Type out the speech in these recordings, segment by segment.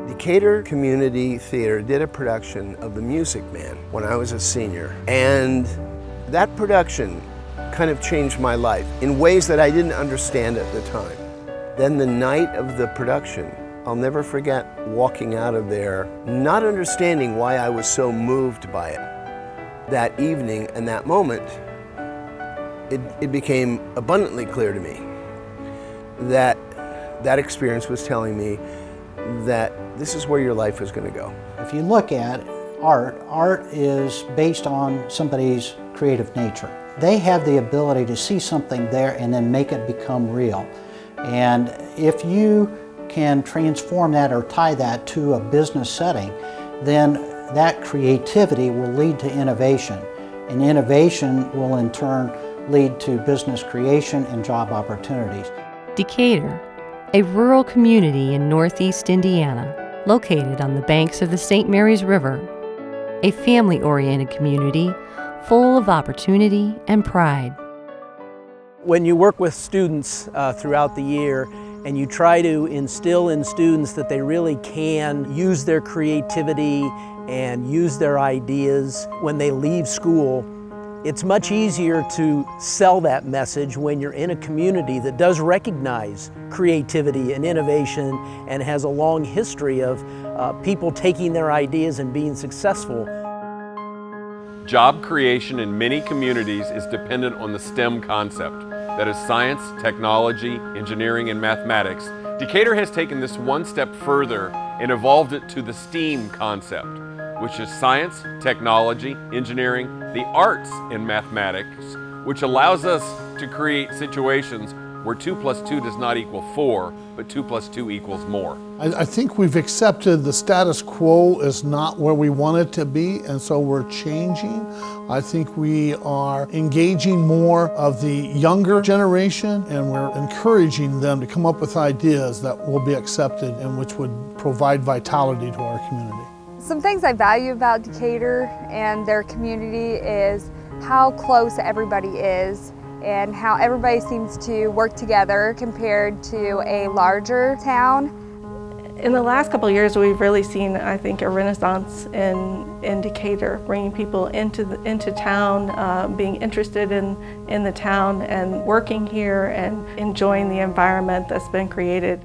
Decatur Community Theater did a production of The Music Man when I was a senior, and that production kind of changed my life in ways that I didn't understand at the time. Then the night of the production, I'll never forget walking out of there, not understanding why I was so moved by it. That evening and that moment, it became abundantly clear to me that that experience was telling me that this is where your life is going to go. If you look at art is based on somebody's creative nature. They have the ability to see something there and then make it become real. And if you can transform that or tie that to a business setting, then that creativity will lead to innovation. And innovation will in turn lead to business creation and job opportunities. Decatur, a rural community in northeast Indiana, located on the banks of the St. Mary's River, a family-oriented community full of opportunity and pride. When you work with students throughout the year and you try to instill in students that they really can use their creativity and use their ideas when they leave school, it's much easier to sell that message when you're in a community that does recognize creativity and innovation and has a long history of people taking their ideas and being successful. Job creation in many communities is dependent on the STEM concept. That is science, technology, engineering, and mathematics. Decatur has taken this one step further and evolved it to the STEAM concept, which is science, technology, engineering, the arts, and mathematics, which allows us to create situations where 2 + 2 does not equal 4, but 2 + 2 equals more. I think we've accepted the status quo is not where we want it to be, and so we're changing. I think we are engaging more of the younger generation, and we're encouraging them to come up with ideas that will be accepted and which would provide vitality to our community. Some things I value about Decatur and their community is how close everybody is and how everybody seems to work together compared to a larger town. In the last couple of years, we've really seen, I think, a renaissance in Decatur, bringing people into town, being interested in the town and working here and enjoying the environment that's been created.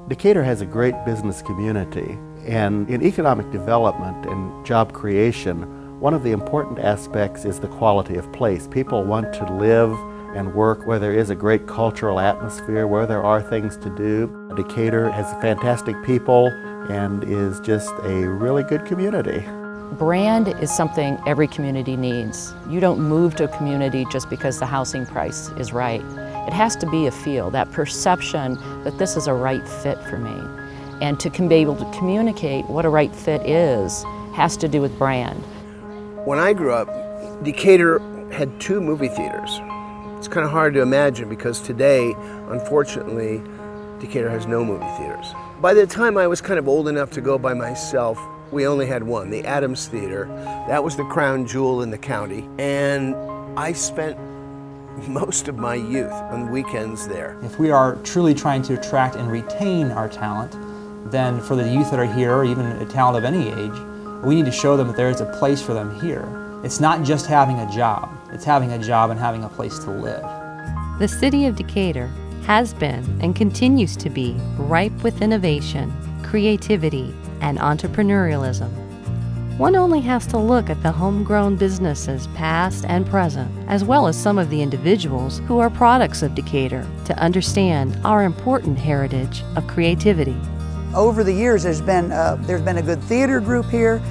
Decatur has a great business community, and in economic development and job creation, one of the important aspects is the quality of place. People want to live and work where there is a great cultural atmosphere, where there are things to do. Decatur has fantastic people and is just a really good community. Brand is something every community needs. You don't move to a community just because the housing price is right. It has to be a feel, that perception that this is a right fit for me. And to be able to communicate what a right fit is has to do with brand. When I grew up, Decatur had 2 movie theaters. It's kind of hard to imagine because today, unfortunately, Decatur has no movie theaters. By the time I was kind of old enough to go by myself, we only had one, the Adams Theater. That was the crown jewel in the county, and I spent most of my youth on weekends there. If we are truly trying to attract and retain our talent, then for the youth that are here, or even a talent of any age, we need to show them that there is a place for them here. It's not just having a job, it's having a job and having a place to live. The city of Decatur has been and continues to be ripe with innovation, creativity, and entrepreneurialism. One only has to look at the homegrown businesses past and present, as well as some of the individuals who are products of Decatur, to understand our important heritage of creativity. Over the years, there's been a good theater group here.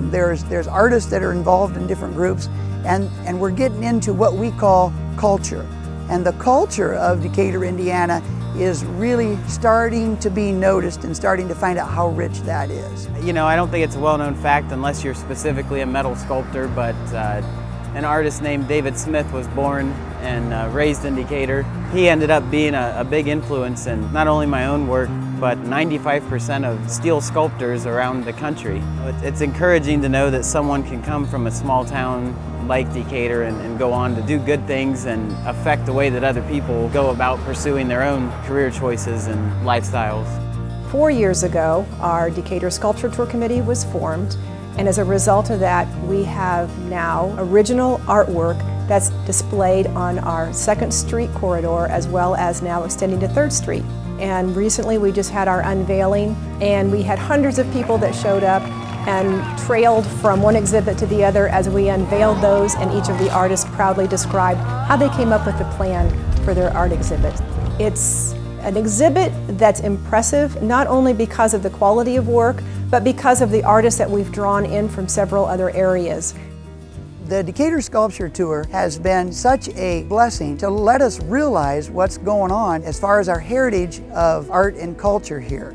There's artists that are involved in different groups, and we're getting into what we call culture. And the culture of Decatur, Indiana is really starting to be noticed and starting to find out how rich that is. You know, I don't think it's a well-known fact unless you're specifically a metal sculptor, but an artist named David Smith was born and raised in Decatur. He ended up being a big influence in not only my own work, but 95% of steel sculptors around the country. It's encouraging to know that someone can come from a small town like Decatur and go on to do good things and affect the way that other people go about pursuing their own career choices and lifestyles. 4 years ago, our Decatur Sculpture Tour Committee was formed, and as a result of that, we have now original artwork that's displayed on our 2nd Street corridor as well as now extending to 3rd Street. And recently we just had our unveiling, and we had hundreds of people that showed up and trailed from one exhibit to the other as we unveiled those, and each of the artists proudly described how they came up with the plan for their art exhibit. It's an exhibit that's impressive not only because of the quality of work, but because of the artists that we've drawn in from several other areas. The Decatur Sculpture Tour has been such a blessing to let us realize what's going on as far as our heritage of art and culture here.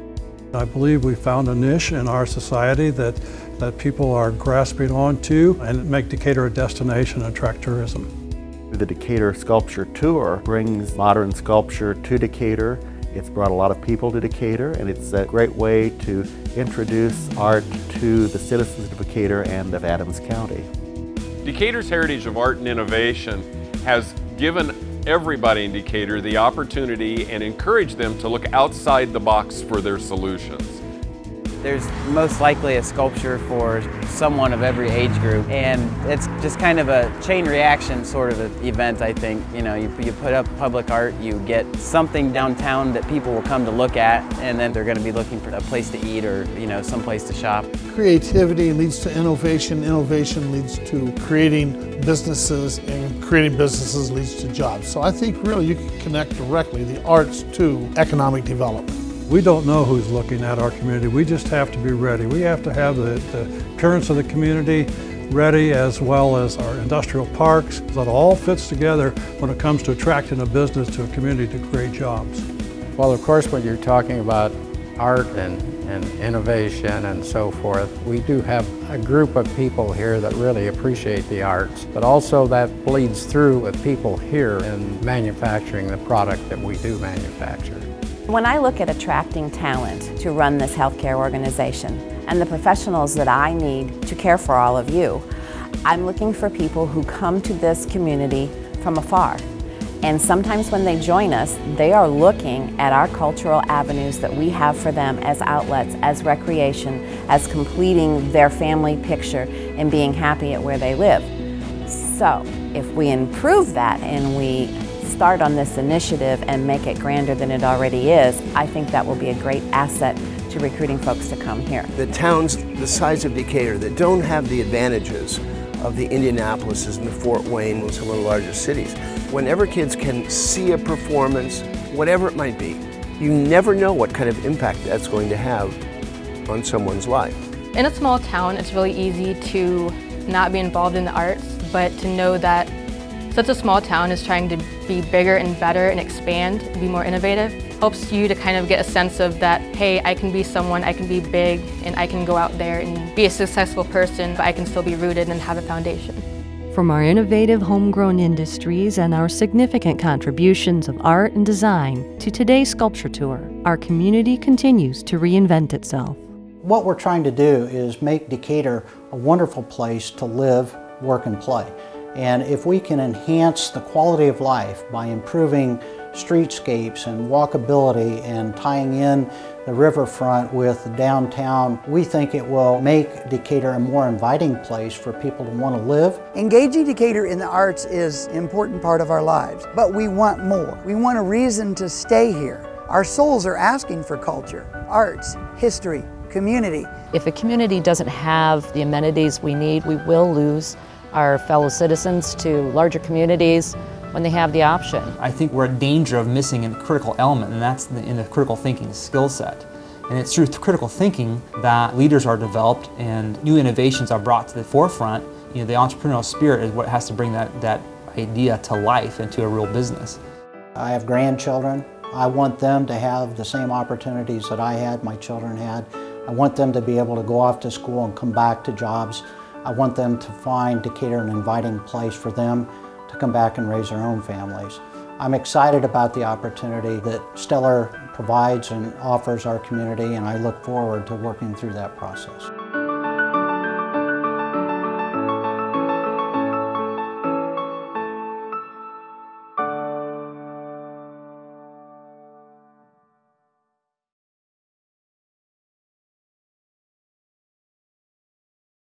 I believe we found a niche in our society that people are grasping onto and make Decatur a destination and attract tourism. The Decatur Sculpture Tour brings modern sculpture to Decatur. It's brought a lot of people to Decatur, and it's a great way to introduce art to the citizens of Decatur and of Adams County. Decatur's heritage of art and innovation has given everybody in Decatur the opportunity and encouraged them to look outside the box for their solutions. There's most likely a sculpture for someone of every age group, and it's just kind of a chain reaction sort of an event, I think. You know, you put up public art, you get something downtown that people will come to look at, and then they're going to be looking for a place to eat or, you know, some place to shop. Creativity leads to innovation, innovation leads to creating businesses, and creating businesses leads to jobs. So I think really you can connect directly the arts to economic development. We don't know who's looking at our community. We just have to be ready. We have to have the currents of the community ready, as well as our industrial parks. That all fits together when it comes to attracting a business to a community to create jobs. Well, of course, when you're talking about art and innovation and so forth, we do have a group of people here that really appreciate the arts, but also that bleeds through with people here in manufacturing the product that we do manufacture. When I look at attracting talent to run this healthcare organization and the professionals that I need to care for all of you, I'm looking for people who come to this community from afar. And sometimes when they join us, they are looking at our cultural avenues that we have for them as outlets, as recreation, as completing their family picture and being happy at where they live. So if we improve that and we start on this initiative and make it grander than it already is, I think that will be a great asset to recruiting folks to come here. The towns the size of Decatur that don't have the advantages of the Indianapolises and the Fort Wayne and some of the larger cities, whenever kids can see a performance, whatever it might be, you never know what kind of impact that's going to have on someone's life. In a small town, it's really easy to not be involved in the arts, but to know that such a small town is trying to be bigger and better and expand and be more innovative. Helps you to kind of get a sense of that, hey, I can be someone, I can be big, and I can go out there and be a successful person, but I can still be rooted and have a foundation. From our innovative homegrown industries and our significant contributions of art and design to today's sculpture tour, our community continues to reinvent itself. What we're trying to do is make Decatur a wonderful place to live, work, and play. And if we can enhance the quality of life by improving streetscapes and walkability and tying in the riverfront with downtown, we think it will make Decatur a more inviting place for people to want to live. Engaging Decatur in the arts is an important part of our lives, but we want more. We want a reason to stay here. Our souls are asking for culture, arts, history, community. If a community doesn't have the amenities we need, we will lose our fellow citizens to larger communities when they have the option. I think we're in danger of missing a critical element, and that's in the critical thinking skill set. And it's through critical thinking that leaders are developed and new innovations are brought to the forefront. You know, the entrepreneurial spirit is what has to bring that idea to life and to a real business. I have grandchildren. I want them to have the same opportunities that I had, my children had. I want them to be able to go off to school and come back to jobs. I want them to find Decatur an inviting place for them to come back and raise their own families. I'm excited about the opportunity that Stellar provides and offers our community, and I look forward to working through that process.